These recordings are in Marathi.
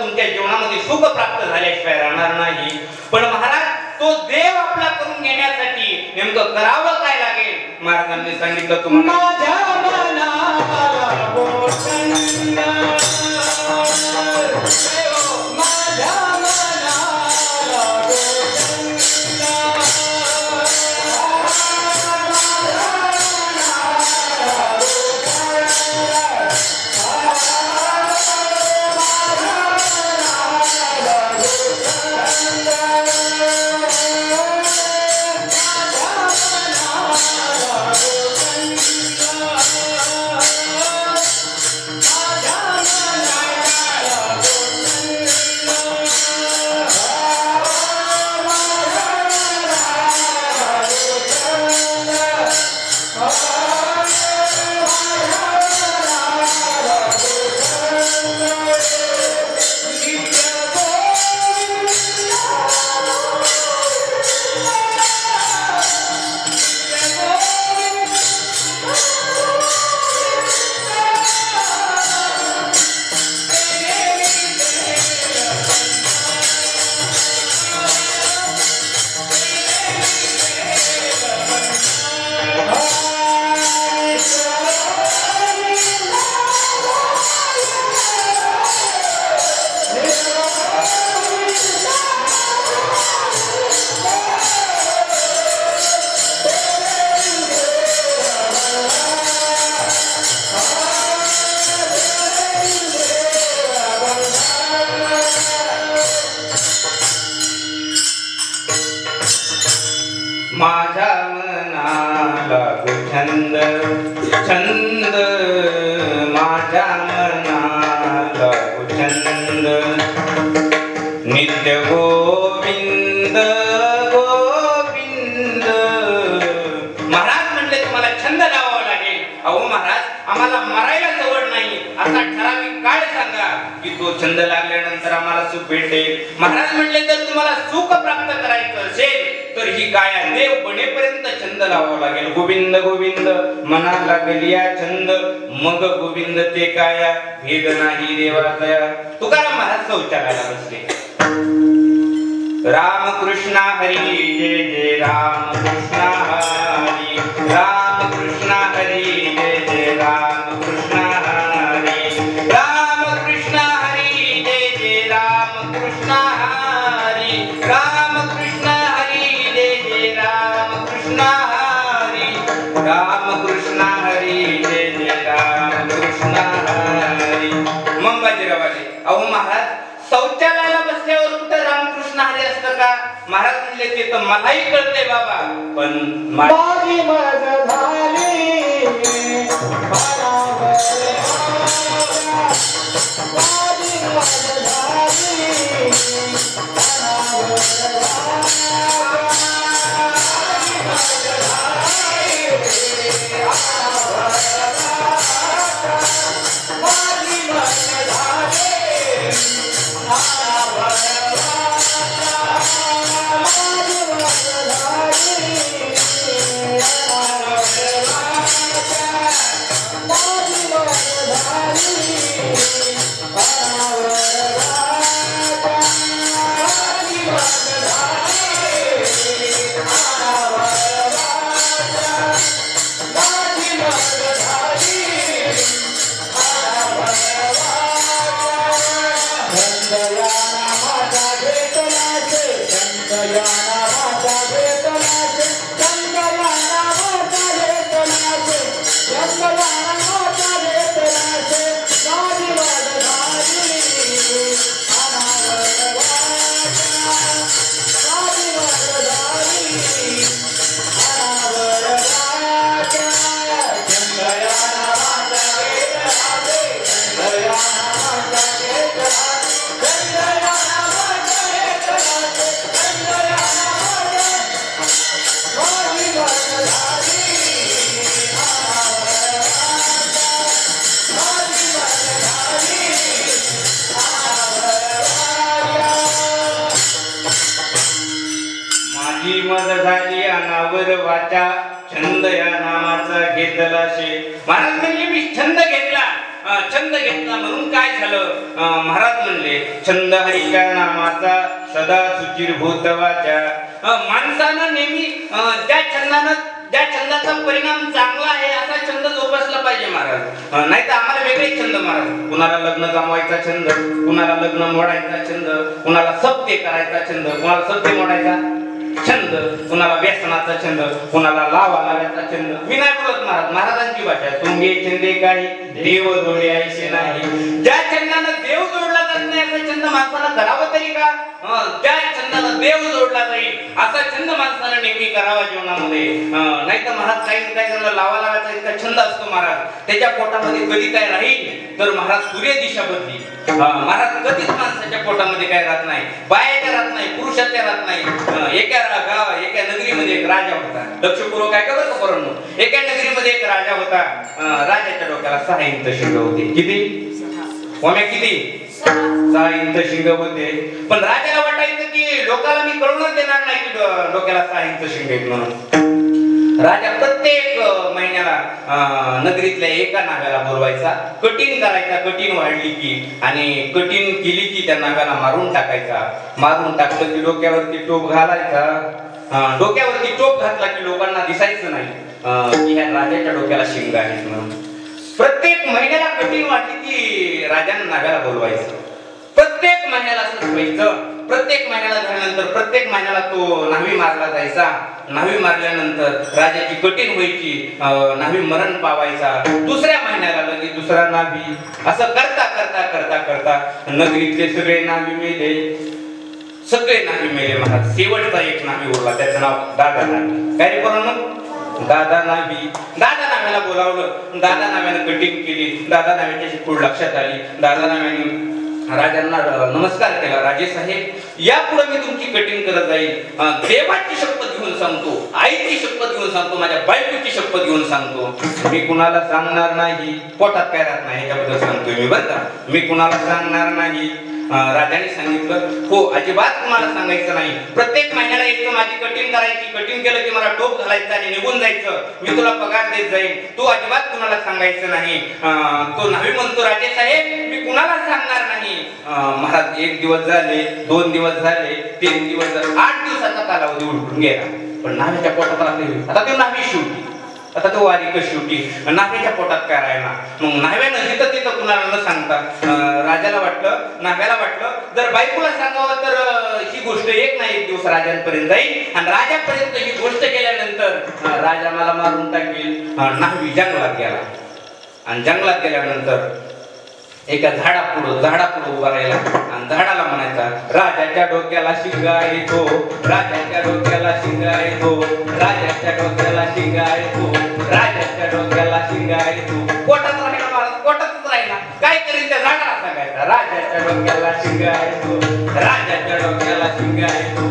तुमच्या जीवनामध्ये सुख प्राप्त झाल्याशिवाय राहणार नाही. पण महाराज तो देव आपला करून घेण्यासाठी नेमकं करावं काय लागेल? महाराजांनी सांगितलं तुम्हाला माझ्या मनाला छंद छंद माझ्या मनाला छंद नित्य गोविंद गोविंद. महाराज म्हणले तुम्हाला छंद लावावा लागेल. अहो महाराज आम्हाला मरायला सवड नाही असा ठराविक काळ सांगा की तो छंद लागल्यानंतर आम्हाला सुख भेटेल. महाराज म्हणले जर तुम्हाला सुख प्राप्त करायचं असेल तर ही काया देव बनेपर्यंत छंद लावावा लागेल. गोविंद गोविंद मनाला गलिया छंद मग गोविंद ते काया भेद नाही देवाचा. तुकाराम महाराज शौचालयाला बसले. राम कृष्ण हरी जय जय राम कृष्ण हरी राम कृष्ण हरी जय जय राम कृष्ण हरी राम कृष्ण हरी जय जय राम कृष्ण हरी राम कृष्ण हरी जय जय राम कृष्ण हरी राम कृष्ण हरी जय जय राम कृष्ण हरी. मग बाजीरावाले अहो महाराज शौचालयाला बसल्यावर कुठं रामकृष्ण हरी असतं का? महाराज म्हणले ते तर मलाही कळते बाबा पण माझी मज झाली वाचा छंद या नामाचा घेतला शे. महाराज म्हणले मी छंद घेतला छंद घेतला म्हणून काय झालं? महाराज म्हणले छंद हरीच्या नामाचा सदा सुचिर भूतवाचा. माणसानं नेहमी ज्या छंदाचा परिणाम चांगला आहे असा छंद जोपासला पाहिजे महाराज. नाही तर आम्हाला वेगळे छंद महाराज. कुणाला लग्न जमवायचा छंद, कुणाला लग्न मोडायचा छंद, कुणाला सप्ते करायचा छंद, कुणाला सप्ते मोडायचा छंद, कुणाला व्यसनाचा छंद, कुणाला लावा लावायचा छंद. मी नाही बोलत महाराज, महाराजांची भाषा. तुंगे छंदे काही देव जोडे ऐसे नाही. ज्या छंदानं देव जोडला जात नाही असा छंद माणसाला करावा तरी का? ज्या छंदानं देव जोडला जाईल असा छंद माणसानं नेहमी करावा जीवनामध्ये. नाही तर महाराज काही जणांना लावा लावायचा इतका छंद असतो महाराज, त्याच्या पोटामध्ये कधी काय राहील तर महाराज सूर्य दिशा बदली. महाराज कधीच माणसाच्या पोटामध्ये काय राहत नाही, बायाच्या राहत नाही, पुरुषाच्या राहत नाही. एका नगरीमध्ये एक राजा होता. लक्षपूर्वक काय बरं का पोरांनो? एका नगरीमध्ये एक राजा होता. राजाच्या डोक्याला 6 इंच शिंग होते. किती? किती? 6 इंच शिंग होते. पण राजाला वाटायचं की लोकांना मी कळूनच देणार नाही की डोक्याला 6 इंच शिंग आहेत म्हणून. राजा प्रत्येक महिन्याला नगरीतल्या एका नागाला बोलवायचा, कठीण करायचा. कठीण वाढली की आणि कठीण केली की त्या नागाला मारून टाकायचा. मारून टाकलं की डोक्यावरती टोप घालायचा. डोक्यावरती टोप घातला की लोकांना दिसायचं नाही की ह्या राजाच्या डोक्याला शिंग आहेत म्हणून. प्रत्येक महिन्याला कठीण वाटली की राजानं नागाला बोलवायचं. प्रत्येक महिन्याला असंच व्हायचं. प्रत्येक महिन्याला झाल्यानंतर प्रत्येक महिन्याला तो न्हावी मारला जायचा. न्हावी मारल्यानंतर राजाची कठीण व्हायची, न्हावी मरण पावायचा. दुसऱ्या महिन्याला लगेच दुसरा न्हावी. असं करता करता करता करता नगरीतले सगळे न्हावी मेले. सगळे न्हावी मेले महाराज. शेवटचा एक न्हावी उरला, त्याचं नाव दादा न्हावी. काय रे पोरांनो? दादा न्हावी. दादा न्हाव्याला बोलावलं. दादा न्हाव्यानं कटिंग केली. दादा न्हाव्याची खूळ लक्षात आली. दादा न्हाव्याने राजांना नमस्कार केला. राजे साहेब, यापुढे मी तुमची कटिंग करत जाईल. देवाची शपथ घेऊन सांगतो, आईची शपथ घेऊन सांगतो, माझ्या बायकोची शपथ घेऊन सांगतो, मी कुणाला सांगणार नाही. पोटात काय राहत नाही याच्याबद्दल सांगतोय मी बरं का. मी कुणाला सांगणार नाही. राजाने सांगितलं हो, अजिबात कुणाला सांगायचं नाही. प्रत्येक महिन्याला यायचं, माझी कटिंग करायची. कटिंग केलं की मला टोप घालायचं आणि निघून जायचं. मी तुला पगार देत जाईल. तू अजिबात कुणाला सांगायचं नाही. तो न्हावी म्हणतो राजे साहेब मी कुणाला सांगणार नाही. महाराज 1 दिवस झाले, 2 दिवस झाले, 3 दिवस झाले, 8 दिवसाचा कालावधी उलटून गेला. पण न्हाव्याच्या पोटात आता ते न्हावी शेवटी, आता तो वारी शेवटी न्हाव्याच्या पोटात काय राहिला. मग न्हाव्यानं जिथं तिथं कुणाला न सांगता राजाला वाटलं, न्हाव्याला वाटलं जर बायकोला सांगावं तर ही गोष्ट एक ना एक दिवस राजांपर्यंत जाईल आणि राजापर्यंत ही गोष्ट गेल्यानंतर राजा मला मारून टाकेल. न्हावी जंगलात गेला आणि जंगलात गेल्यानंतर एका झाडापुढं उभा राहिला आणि झाडाला म्हणायचा राजाच्या डोक्याला शिंगा येतो, राजाच्या डोक्याला शिंगा येतो, राजाच्या डोक्याला शिंगा येतो, राजाच्या डोक्याला शिंगा येतो. पोटात राहिला महाराज, पोटातच राहिला. काय करेल त्या झाडाला सांगायचा राजाच्या डोक्याला शिंगा येतो, राजाच्या डोक्याला शिंगा येतो.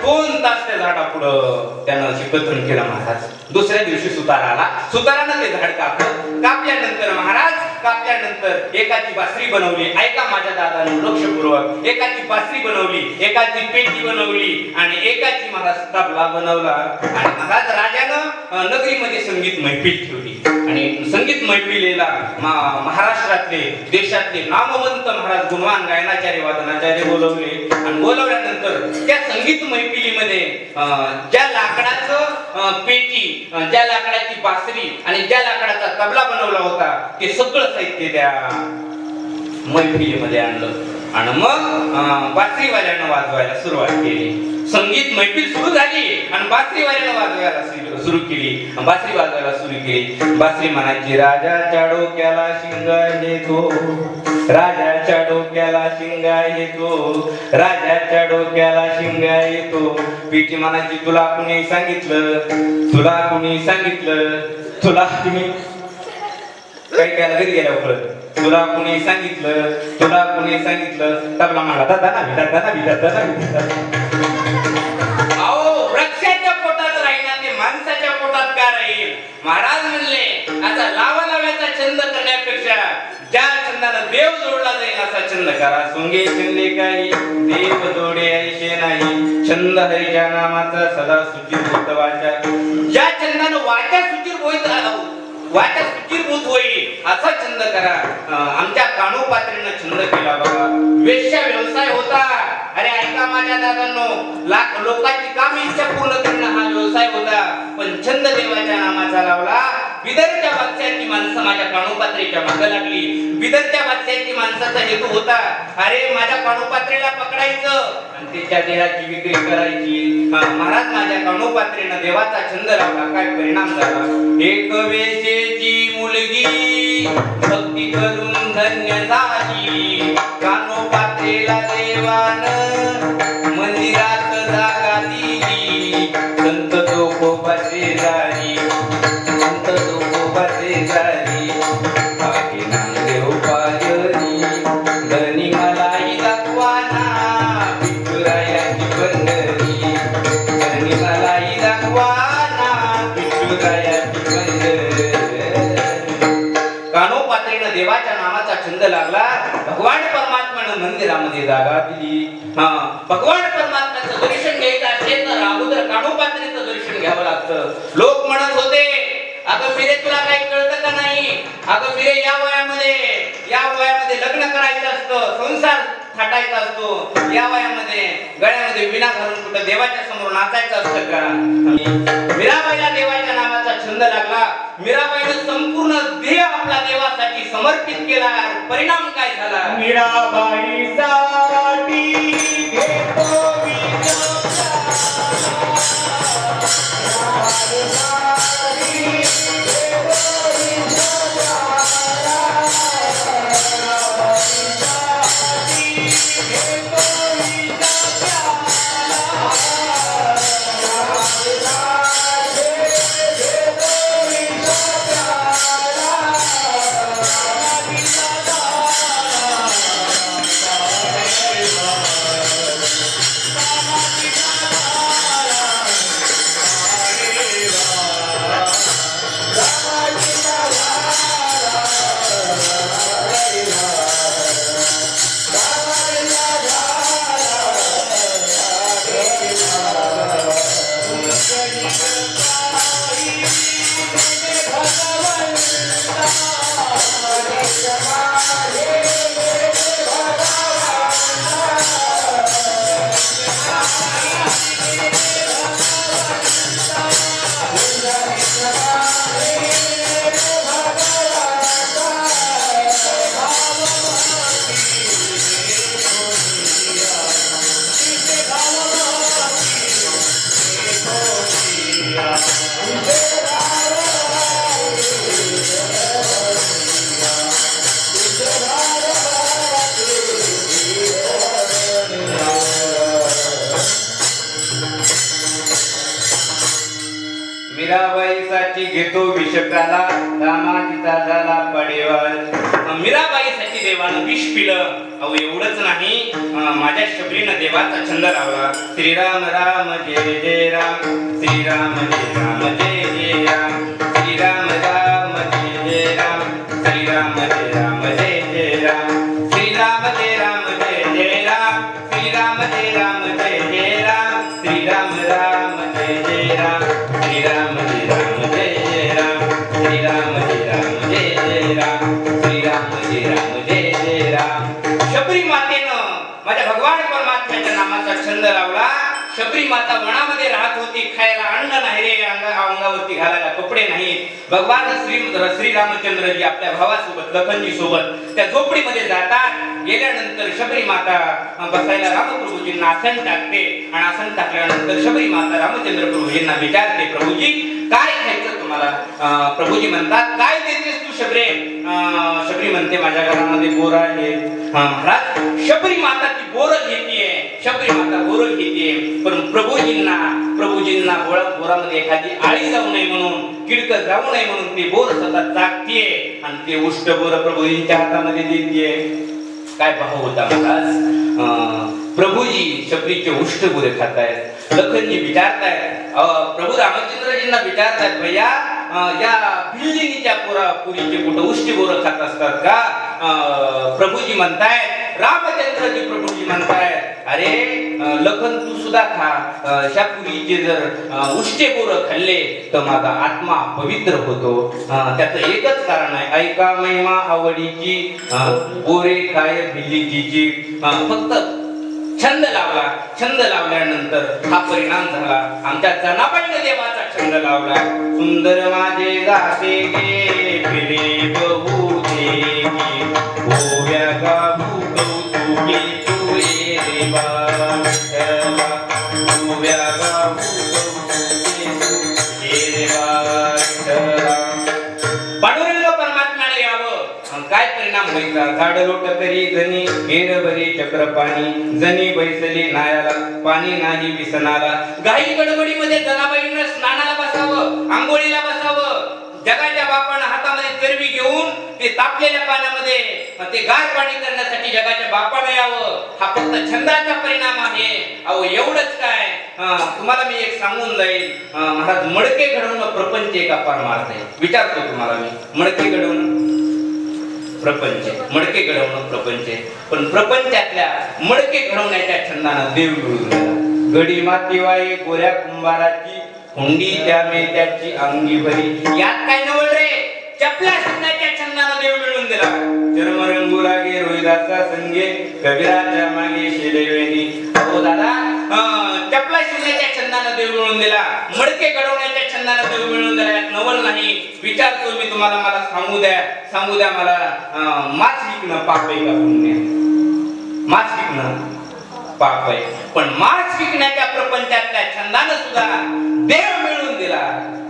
2 तास त्या झाडापुढं त्यानं कथन केलं महाराज. दुसऱ्या दिवशी सुतार आला. सुतारानं ते झाड कापलं. कापल्यानंतर महाराज कापल्यानंतर एकाची बासरी बनवली. ऐका माझ्या दादानं लक्षपूर्वक. एकाची बासरी बनवली, एकाची पेटी बनवली आणि एकाची महाराज तबला बनवला. आणि महाराज राजानं नगरीमध्ये संगीत मैफिल ठेवली आणि संगीत मैफिलीला महाराष्ट्रातले देशातले नामवंत महाराज गुणवान गायनाचार्य वादनाचार्य बोलवले. आणि बोलवल्यानंतर त्या संगीत मैफिलीमध्ये ज्या लाकडाचं पेटी, ज्या लाकडाची बासरी आणि ज्या लाकडाचा तबला बनवला होता ते सगळं साहित्य त्या मैफिलीमध्ये आणलं आणि मग बासरीवाल्यानं वाजवायला सुरुवात केली. संगीत मैफिल सुरू झाली आणि बासरीवाल्यानं वाजवायला सुरू केली. बासरी वाजवायला सुरू केली. बासरी म्हणायची राजाच्या डोक्याला शिंगा येतो, राजाच्या डोक्याला शिंगा येतो, राजाच्या डोक्याला शिंगा येतो. पेटी म्हणायची तुला कुणी सांगितलं, तुला कुणी सांगितलं, तुला कुणी काही काय घरी गेल्यावर कळत, तुला कुणी सांगितलं, तुला कुणी सांगितलं. तबला म्हणला दादा ना दादा ना दादा ना. अहो वृक्षाच्या पोटात राहिना ते माणसाच्या पोटात का राहील. महाराज म्हणले असा लावा लाव्याचा छंद करण्यापेक्षा ज्या छंदानं देव जोडला जाईल असा छंद करा. सोंगे छंदे काही देव जोडे ऐसे नाही, छंद हरीच्या नामाचा सदा सुचिर होत वाचा. ज्या छंदानं वाचा सुचिर होत वाचा सुचिरभूत होईल असा छंद करा. आमच्या कानोपात्रीनं छंद केला बघा. वेश्या व्यवसाय होता. अरे ऐका माझ्या दादांनो, लाख लोकांची काम इच्छा पूर्ण करणं हा व्यवसाय होता, पण छंद देवाच्या नामाचा लावला. बिदरच्या बादशाहाची माणसं माझ्या कानोपात्रीच्या मागे लागली. बिदरच्या बादशाहाची माणसाचा हेतू होता, अरे माझ्या कानोपात्रीला पकडायचं आणि त्याच्या देहाची विक्री करायची. महाराज माझ्या कानोपात्रीनं देवाचा छंद लावला. काय परिणाम झाला? एक वेशेची मुलगी भक्ती करून धन्य झाली. कानोपात्रीला देवानं मंदिरात जागा दिली. संत तुकोबाचे झाली, संत तुकोबाचे झाली. पाठी नामदेव पायरी धनी मलाही दाखवाना. विठुरायाची पंढरी धनी मलाही दाखवाना. विठुरायाची पंढरी. कानोपात्रीनं देवाच्या नामाचा छंद लागला. भगवान परमात्म्यानं मंदिरामध्ये जागा दिली. भगवान परमात्म्याचं दर्शन घ्यायचं असेल तर अगोदर कानोपात्रीचं दर्शन घ्यावं लागतं. लोक म्हणत होते, अगं मिरे तुला काही कळतं का नाही? अगं मिरे या वयामध्ये लग्न करायचं असतं, संसार थाटायचा असतो. या वयामध्ये गळ्यामध्ये विणा घालून कुठं देवाच्या समोर नाचायचं असतं का? मीराबाईला देवाच्या नावाचा छंद लागला. मीराबाईनं संपूर्ण देह आपला देवासाठी समर्पित केला. परिणाम काय झाला? मीराबाईसाठी घेतो मीराबाईसाठी घेतो विषप्याला. रामाजीचा झाला पडेवार. मीराबाईसाठी देवानं विष पिलं. अहो एवढंच नाही, माझ्या शबरीनं देवाचा छंद लावला. श्रीराम राम जय जय राम, श्रीराम जय राम जय जय राम, श्रीराम राम जय जय राम, श्रीराम जय राम जय जय राम, श्रीराम जय राम जय जय राम, श्रीराम जय राम जय जय राम, श्रीराम राम जय जय राम, श्रीराम जय राम जय जय राम, श्रीराम जय राम जय जय राम, श्रीराम जय राम जय जय राम. शबरी मातेनं माझ्या भगवान परमात्म्याच्या नामाचा छंद लावला. शबरी माता वनामध्ये राहत होती. खायला अन्न नाही रे, अंगावरती घालायला कपडे नाहीत. भगवान श्री रामचंद्रजी आपल्या भावासोबत लखनजी सोबत त्या झोपडीमध्ये जातात. गेल्यानंतर शबरी माता बसायला रामप्रभूजींना आसन टाकते आणि आसन टाकल्यानंतर शबरी माता रामचंद्र प्रभूजींना विचारते, प्रभूजी काय खायचं तुम्हाला? प्रभूजी म्हणतात, काय देतेस तू शबरे? शबरी म्हणते, माझ्या घरामध्ये बोर आहे. महाराज शबरी माता ती बोर घेतीये. शबरी माता बोर घेतीये, पण प्रभूजींना बोरामध्ये एखादी आळी जाऊ नये म्हणून, किडक जाऊ नये म्हणून ती बोर सतत चाकतीये आणि ते उष्ट बोर प्रभूजींच्या हातामध्ये देतीये. काय भाव होता महाराज? प्रभूजी शबरीचे उष्ट बोरे खातायत. लखनजी विचारतायत, प्रभू रामचंद्रजींना विचारतायत, भैया या बिल्डिंगच्या पुरीचे कुठं उष्टी बोर खात असतात का? प्रभूजी म्हणतायत, रामचंद्र रघुनाथजी प्रभूजी म्हणतायत, अरे लखन तू सुद्धा खा, शापुरीचे जर उष्टे बोर खाल्ले तर माझा आत्मा पवित्र होतो. त्याचं एकच कारण आहे, ऐका महिमा आवडीची बोरे काय भिल्लीची. फक्त छंद लावला, छंद लावल्यानंतर हा परिणाम झाला. आमच्या जनाबाईने देवाचा छंद लावला. सुंदर माझे गाते गे फिरे बहु देगी, ओव्या गाऊ कौतुके तुये देवा विठ्ठला, ओव्या गाऊ कौतुके तुये देवा विठ्ठला. पांडुरंग परमात्म्याने यावं, काय परिणाम व्हायचा. झाड लोट करी जनी घेर भरी चक्रपाणी, जनी बैसली नायाला पाणी नाही विसनाला. घाई गडबडीमध्ये जनाबाईंना स्नानाला बसावं, आंघोळीला बसावं. जगाच्या बापानं हातामध्ये चरबी घेऊन ते तापलेल्या पाण्यामध्ये ते गार पाणी करण्यासाठी जगाच्या बापानं यावं. हा फक्त छंदाचा परिणाम आहे. अहो एवढंच काय, तुम्हाला मी एक सांगून जाईल. महाराज, मडके घडवणं प्रपंच एका परमार्थ आहे. विचारतो तुम्हाला मी, मडके घडवणं प्रपंच, मडके घडवणं प्रपंच. पण प्रपंचातल्या मडके घडवण्याच्या छंदानं देव मिळून गेला. गडी माती वाई गोऱ्या कुंभाराची, हुंडी त्या मेत्याची अंगी भरी. यात काय नवल रे, चपला शिवण्याच्या छंदानं देव मिळून दिला. चर्म रंगू लागे रोहिदासा संगे, कबीराच्या मागे शिलेवेणी. हो दादा, चपला शिवण्याच्या छंदानं देव मिळून दिला, मडके घडवण्याच्या छंदानं देव मिळून दिला. यात नवल नाही. विचारतो मी तुम्हाला, मला सांगू द्या मला, माछ विकणं पाप आहे का पुण्य? माछ विकणं पाप आहे, पण माछ विकण्याच्या प्रपंचातल्या छंदानं सुद्धा देव मिळून दिला.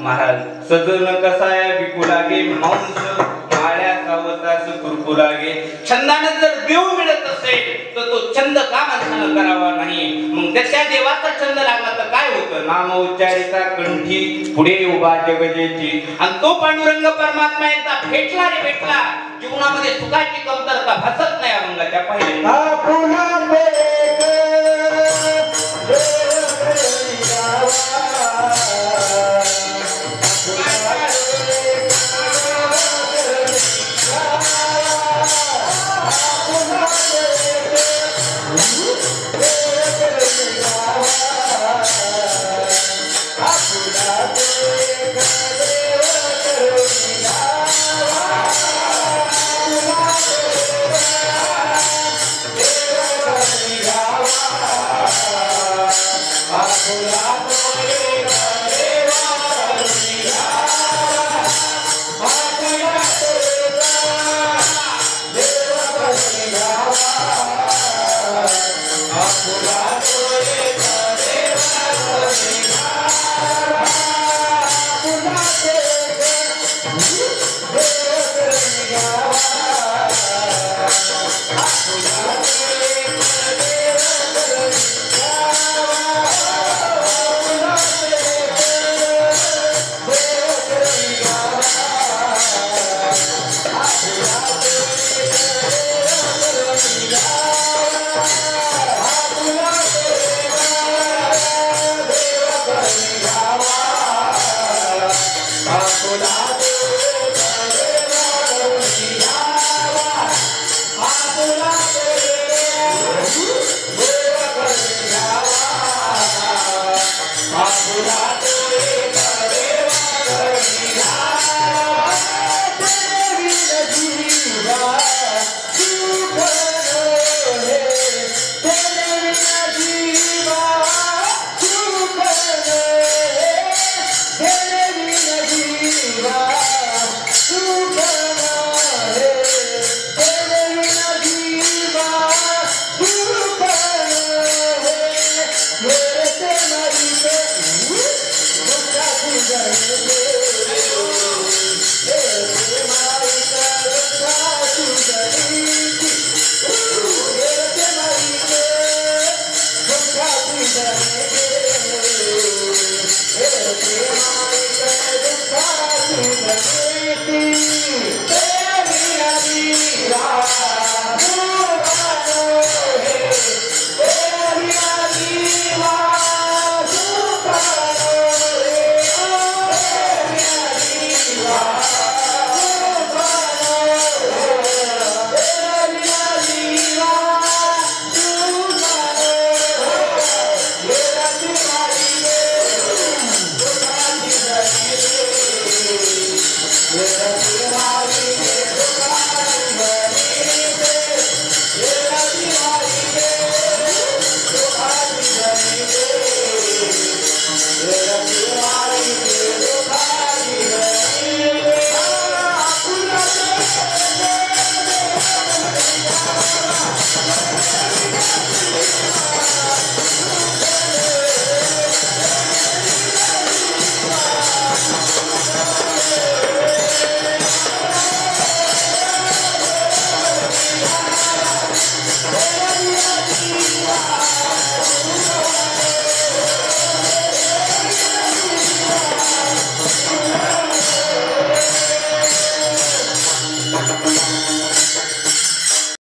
महाराज, सजन कसाया विकू लागे मांस, माळ्या सावतास कुरकू लागे. छंदानं जर देव मिळत असेल तर तो छंद का माणसानं करावा नाही? मग त्या देवाचा छंद लागला तर काय होतं? नाम उच्चारिता कंठी, पुढे उभा जगजेची. आणि तो पांडुरंग परमात्मा एकदा भेटला रे भेटला, जीवनामध्ये सुखाची कमतरता भासत नाही. अभंगाच्या पहिले